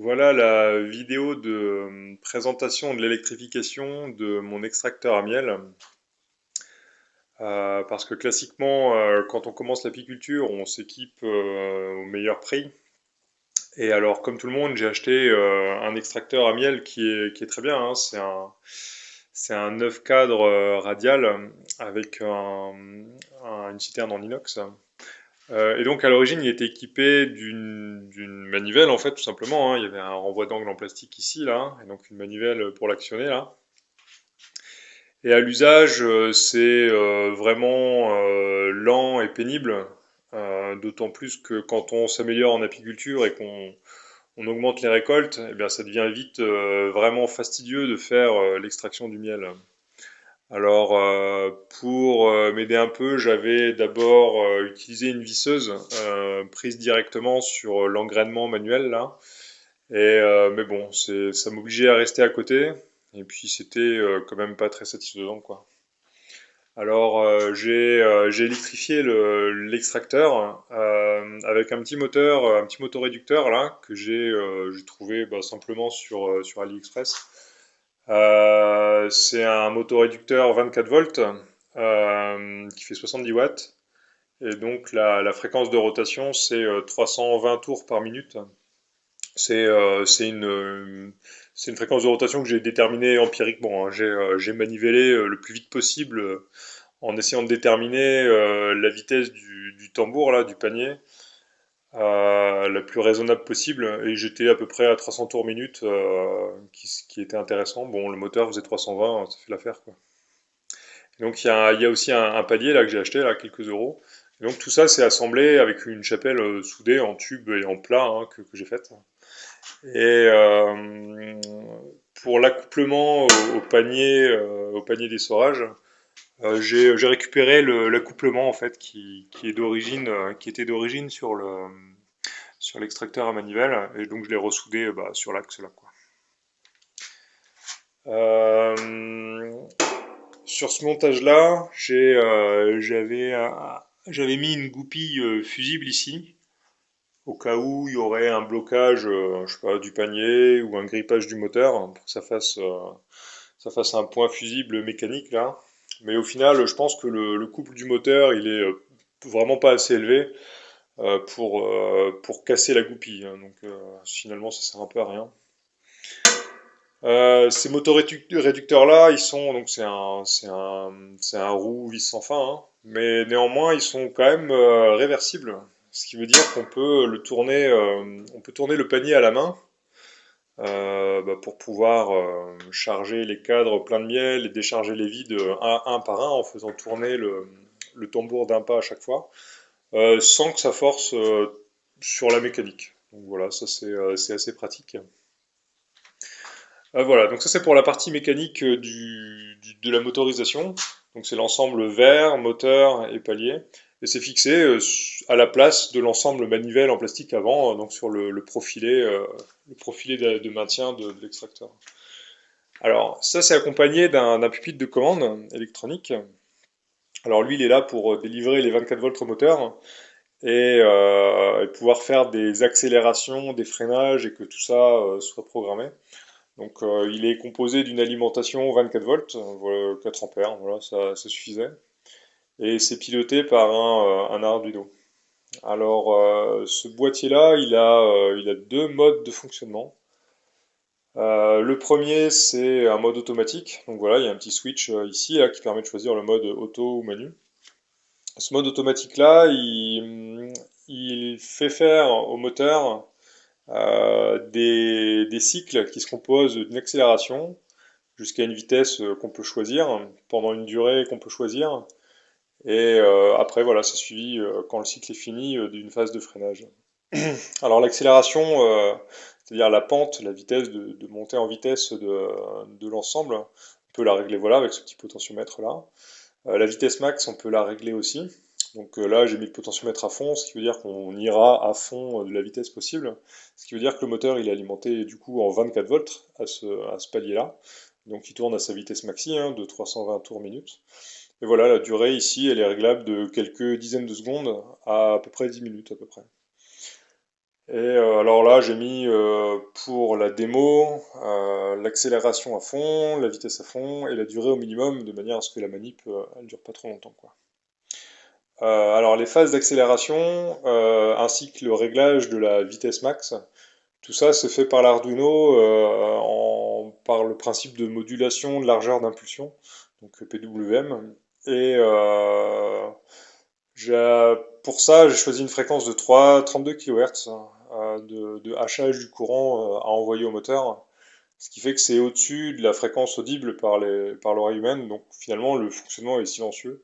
Voilà la vidéo de présentation de l'électrification de mon extracteur à miel. Parce que classiquement, quand on commence l'apiculture, on s'équipe au meilleur prix. Et alors, comme tout le monde, j'ai acheté un extracteur à miel qui est très bien, hein. C'est un 9 cadre radial avec une citerne en inox. Et donc à l'origine, il était équipé d'une manivelle en fait, tout simplement, hein. Il y avait un renvoi d'angle en plastique ici, là, et donc une manivelle pour l'actionner là. Et à l'usage, c'est vraiment lent et pénible, d'autant plus que quand on s'améliore en apiculture et qu'on augmente les récoltes, eh bien ça devient vite vraiment fastidieux de faire l'extraction du miel. Alors, pour m'aider un peu, j'avais d'abord utilisé une visseuse prise directement sur l'engrainement manuel là. Mais bon, ça m'obligeait à rester à côté. Et puis c'était quand même pas très satisfaisant quoi. Alors j'ai électrifié l'extracteur avec un petit motoréducteur là que j'ai trouvé simplement sur AliExpress. C'est un motoréducteur 24 volts qui fait 70 watts. Et donc la fréquence de rotation, c'est 320 tours par minute. C'est euh, c'est une, euh, c'est une fréquence de rotation que j'ai déterminée empiriquement, hein. J'ai manivelé le plus vite possible en essayant de déterminer la vitesse du tambour, là, du panier, la plus raisonnable possible. Et j'étais à peu près à 300 tours minute, qui était intéressant. Bon, le moteur faisait 320, ça fait l'affaire, quoi. Donc il y a aussi un palier là que j'ai acheté là, quelques euros. Et donc tout ça c'est assemblé avec une chapelle soudée en tube et en plat, hein, que j'ai faite. Et pour l'accouplement au panier d'essorage, j'ai récupéré l'accouplement en fait qui est d'origine, qui était d'origine sur l'extracteur à manivelle et donc je l'ai ressoudé sur l'axe là quoi. Euh, Sur ce montage-là, j'avais mis une goupille fusible ici, au cas où il y aurait un blocage, je sais pas, du panier ou un grippage du moteur, hein, pour que ça fasse un point fusible mécanique là. Mais au final, je pense que le couple du moteur, il est vraiment pas assez élevé pour casser la goupille, hein. Donc finalement, ça sert un peu à rien. Ces motoréducteurs-là, ils sont donc c'est un roue vis sans fin, hein, mais néanmoins ils sont quand même réversibles, ce qui veut dire qu'on peut le tourner, on peut tourner le panier à la main pour pouvoir charger les cadres pleins de miel et décharger les vides un par un en faisant tourner le tambour d'un pas à chaque fois, sans que ça force sur la mécanique. Donc voilà, ça c'est assez pratique. Voilà, donc ça c'est pour la partie mécanique de la motorisation. Donc c'est l'ensemble verre, moteur et palier. Et c'est fixé à la place de l'ensemble manivelle en plastique avant, donc sur le profilé de maintien de l'extracteur. Alors ça c'est accompagné d'un pupitre de commande électronique. Alors lui il est là pour délivrer les 24 volts au moteur et pouvoir faire des accélérations, des freinages et que tout ça soit programmé. Donc il est composé d'une alimentation 24 volts, voilà, 4 ampères, voilà, ça suffisait. Et c'est piloté par un Arduino. Alors ce boîtier-là, il a deux modes de fonctionnement. Le premier, c'est un mode automatique. Donc voilà, il y a un petit switch ici là, qui permet de choisir le mode auto ou manu. Ce mode automatique-là, il fait faire au moteur des cycles qui se composent d'une accélération, jusqu'à une vitesse qu'on peut choisir, pendant une durée qu'on peut choisir. Et après, voilà, c'est suivi, quand le cycle est fini, d'une phase de freinage. Alors l'accélération, c'est-à-dire la pente, la vitesse de montée en vitesse de l'ensemble, on peut la régler voilà, avec ce petit potentiomètre là. La vitesse max, on peut la régler aussi. Donc là, j'ai mis le potentiomètre à fond, ce qui veut dire qu'on ira à fond de la vitesse possible. Ce qui veut dire que le moteur, il est alimenté du coup en 24 volts à ce palier-là. Donc il tourne à sa vitesse maxi, hein, de 320 tours minute. Et voilà, la durée ici, elle est réglable de quelques dizaines de secondes à peu près 10 minutes à peu près. Alors là, j'ai mis pour la démo l'accélération à fond, la vitesse à fond et la durée au minimum de manière à ce que la manip elle dure pas trop longtemps, quoi. Alors les phases d'accélération ainsi que le réglage de la vitesse max, tout ça c'est fait par l'Arduino par le principe de modulation de largeur d'impulsion, donc PWM. Et pour ça, j'ai choisi une fréquence de 32 kHz de hachage du courant à envoyer au moteur, ce qui fait que c'est au-dessus de la fréquence audible par l'oreille humaine, donc finalement le fonctionnement est silencieux.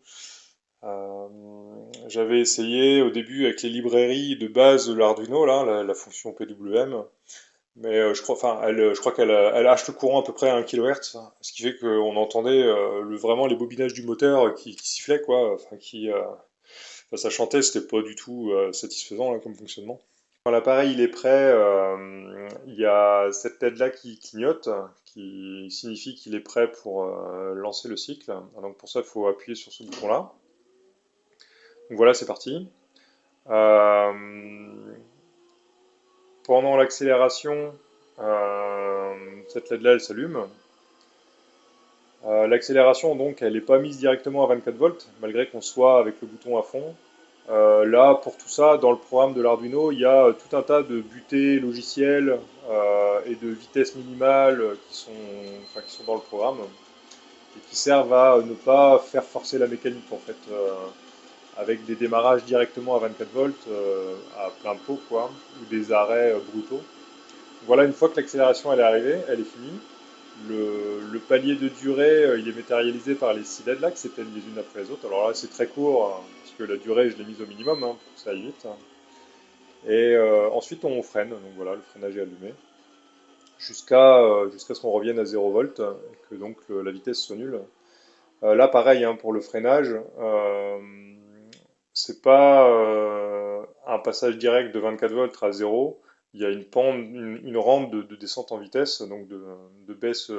Euh, J'avais essayé au début avec les librairies de base de l'Arduino, là, la fonction PWM, mais je crois elle hache le courant à peu près à 1 kHz, ce qui fait qu'on entendait vraiment les bobinages du moteur qui sifflaient, quoi, enfin, ça chantait, c'était pas du tout satisfaisant là, comme fonctionnement. Quand l'appareil il est prêt, il y a cette LED-là qui clignote, qui signifie qu'il est prêt pour lancer le cycle. Donc pour ça, il faut appuyer sur ce bouton-là. Donc voilà, c'est parti. Euh, Pendant l'accélération, cette LED-là, elle s'allume. L'accélération, donc, elle n'est pas mise directement à 24 volts, malgré qu'on soit avec le bouton à fond. Là, pour tout ça, dans le programme de l'Arduino, il y a tout un tas de butées logicielles et de vitesses minimales qui sont dans le programme et qui servent à ne pas faire forcer la mécanique, en fait, avec des démarrages directement à 24 volts, à plein pot, quoi, ou des arrêts brutaux. Voilà, une fois que l'accélération elle est arrivée, elle est finie. Le palier de durée, il est matérialisé par les 6 LED là qui s'éteignent les unes après les autres. Alors là, c'est très court, parce que la durée, je l'ai mise au minimum pour que ça aille vite. Et ensuite, on freine. Donc voilà, le freinage est allumé. Jusqu'à ce qu'on revienne à 0 volt, et que donc la vitesse soit nulle. Là, pareil, pour le freinage, c'est pas un passage direct de 24 volts à 0. Il y a une pente, une rampe de descente en vitesse, donc de baisse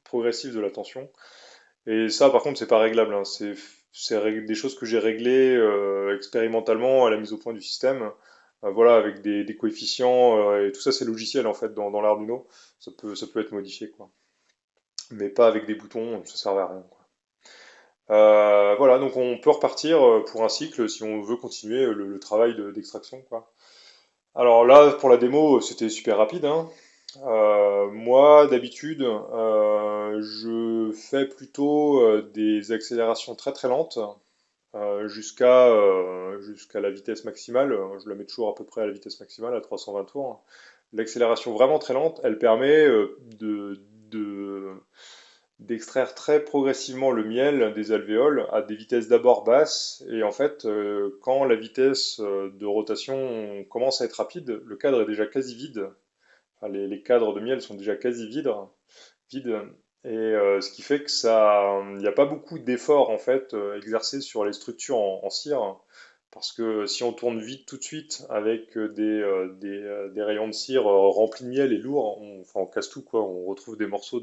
progressive de la tension. Et ça, par contre, c'est pas réglable, hein. C'est des choses que j'ai réglées expérimentalement à la mise au point du système. Voilà, avec des coefficients et tout ça, c'est logiciel en fait dans l'Arduino. Ça peut être modifié, quoi. Mais pas avec des boutons, ça servait à rien, quoi. Voilà, donc on peut repartir pour un cycle si on veut continuer le travail d'extraction, quoi. Alors là, pour la démo, c'était super rapide, hein. Moi, d'habitude, je fais plutôt des accélérations très très lentes jusqu'à la vitesse maximale. Je la mets toujours à peu près à la vitesse maximale, à 320 tours. L'accélération vraiment très lente, elle permet d'extraire très progressivement le miel des alvéoles à des vitesses d'abord basses. Et en fait, quand la vitesse de rotation commence à être rapide, le cadre est déjà quasi vide. Enfin, les cadres de miel sont déjà quasi vides. Et ce qui fait que il n'y a pas beaucoup d'efforts en fait exercés sur les structures en cire, parce que si on tourne vite tout de suite avec des rayons de cire remplis de miel et lourds, on casse tout, quoi. On retrouve des morceaux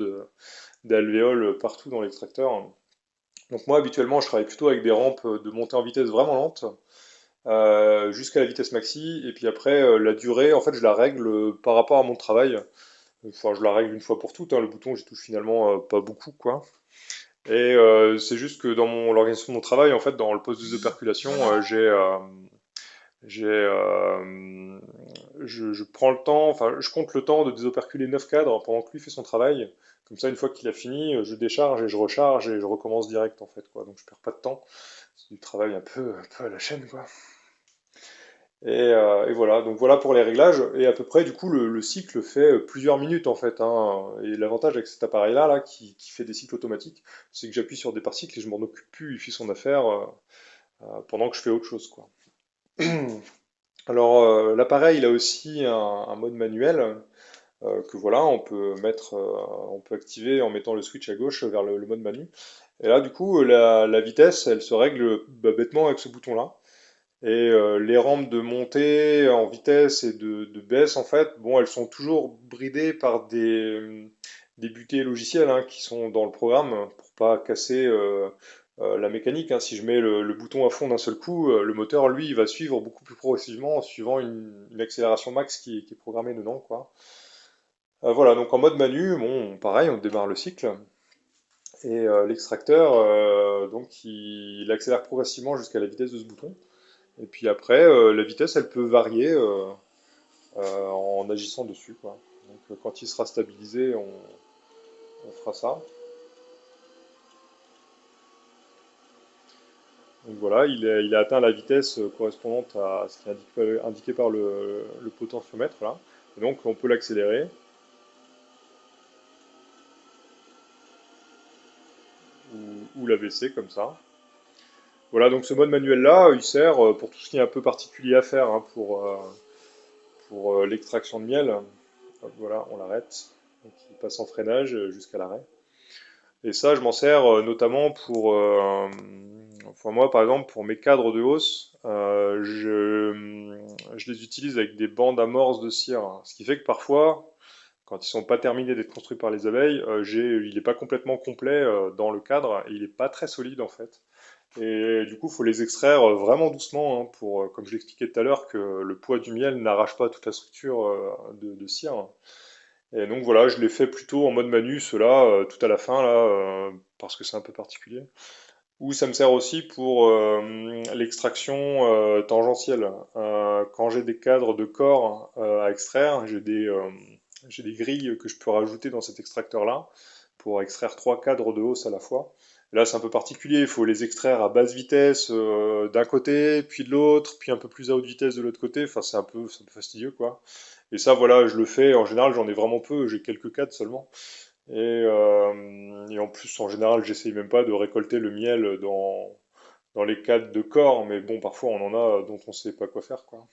d'alvéoles partout dans l'extracteur. Donc moi habituellement je travaille plutôt avec des rampes de montée en vitesse vraiment lentes jusqu'à la vitesse maxi, et puis après la durée en fait je la règle par rapport à mon travail. Enfin, je la règle une fois pour toutes, hein. Le bouton, j'y touche finalement pas beaucoup, quoi. Et c'est juste que dans l'organisation de mon travail, en fait, dans le poste de désoperculation, j'ai, je prends le temps, enfin, je compte le temps de désoperculer 9 cadres pendant que lui fait son travail. Comme ça, une fois qu'il a fini, je décharge et je recharge et je recommence direct, en fait, quoi. Donc, je perds pas de temps. C'est du travail un peu à la chaîne, quoi. Et voilà, donc voilà pour les réglages. Et à peu près, du coup, le cycle fait plusieurs minutes en fait, hein. Et l'avantage avec cet appareil-là, qui fait des cycles automatiques, c'est que j'appuie sur départ cycle et je m'en occupe plus, il fait son affaire pendant que je fais autre chose, quoi. Alors, l'appareil, il a aussi un mode manuel que voilà, on peut activer en mettant le switch à gauche vers le mode manu. Et là, du coup, la vitesse, elle se règle bêtement avec ce bouton-là. Et les rampes de montée en vitesse et de baisse, en fait, bon, elles sont toujours bridées par des butées logicielles qui sont dans le programme pour pas casser la mécanique, hein. Si je mets le bouton à fond d'un seul coup, le moteur, lui, il va suivre beaucoup plus progressivement en suivant une accélération max qui est programmée dedans, quoi. Voilà, donc en mode manu, bon, pareil, on démarre le cycle. Et l'extracteur, donc il accélère progressivement jusqu'à la vitesse de ce bouton. Et puis après, la vitesse, elle peut varier en agissant dessus, quoi. Donc quand il sera stabilisé, on fera ça. Donc voilà, il a atteint la vitesse correspondante à ce qui est indiqué par le potentiomètre, là. Et donc on peut l'accélérer ou l'abaisser comme ça. Voilà, donc ce mode manuel-là, il sert pour tout ce qui est un peu particulier à faire, hein, pour l'extraction de miel. Hop, voilà, on l'arrête. Donc il passe en freinage jusqu'à l'arrêt. Et ça, je m'en sers notamment pour moi, par exemple, pour mes cadres de hausse, je les utilise avec des bandes amorces de cire. Ce qui fait que parfois, quand ils sont pas terminés d'être construits par les abeilles, il n'est pas complètement complet dans le cadre et il n'est pas très solide en fait. Et du coup, il faut les extraire vraiment doucement hein, pour, comme je l'expliquais tout à l'heure, que le poids du miel n'arrache pas toute la structure de cire. Et donc voilà, je l'ai fait plutôt en mode manu, cela tout à la fin là, parce que c'est un peu particulier. Ou ça me sert aussi pour l'extraction tangentielle. Quand j'ai des cadres de corps à extraire, j'ai des grilles que je peux rajouter dans cet extracteur-là pour extraire trois cadres de hausse à la fois. Là, c'est un peu particulier, il faut les extraire à basse vitesse d'un côté, puis de l'autre, puis un peu plus à haute vitesse de l'autre côté. Enfin, c'est un peu fastidieux, quoi. Et ça, voilà, je le fais. En général, j'en ai vraiment peu, j'ai quelques cadres seulement. Et en plus, en général, j'essaye même pas de récolter le miel dans les cadres de corps, mais bon, parfois on en a dont on sait pas quoi faire, quoi.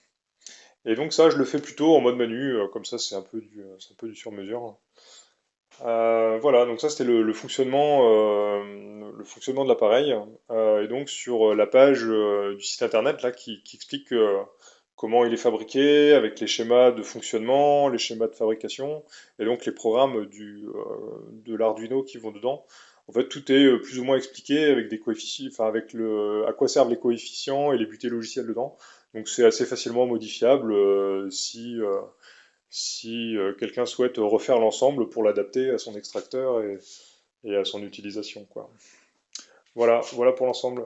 Et donc ça, je le fais plutôt en mode manu, comme ça c'est un peu du sur-mesure. Voilà, donc ça c'était le fonctionnement de l'appareil. Et donc sur la page du site internet là qui explique comment il est fabriqué, avec les schémas de fonctionnement, les schémas de fabrication, et donc les programmes de l'Arduino qui vont dedans. En fait, tout est plus ou moins expliqué avec des coefficients, enfin avec à quoi servent les coefficients et les butées logicielles dedans. Donc c'est assez facilement modifiable si quelqu'un souhaite refaire l'ensemble pour l'adapter à son extracteur et à son utilisation, quoi. Voilà, voilà pour l'ensemble.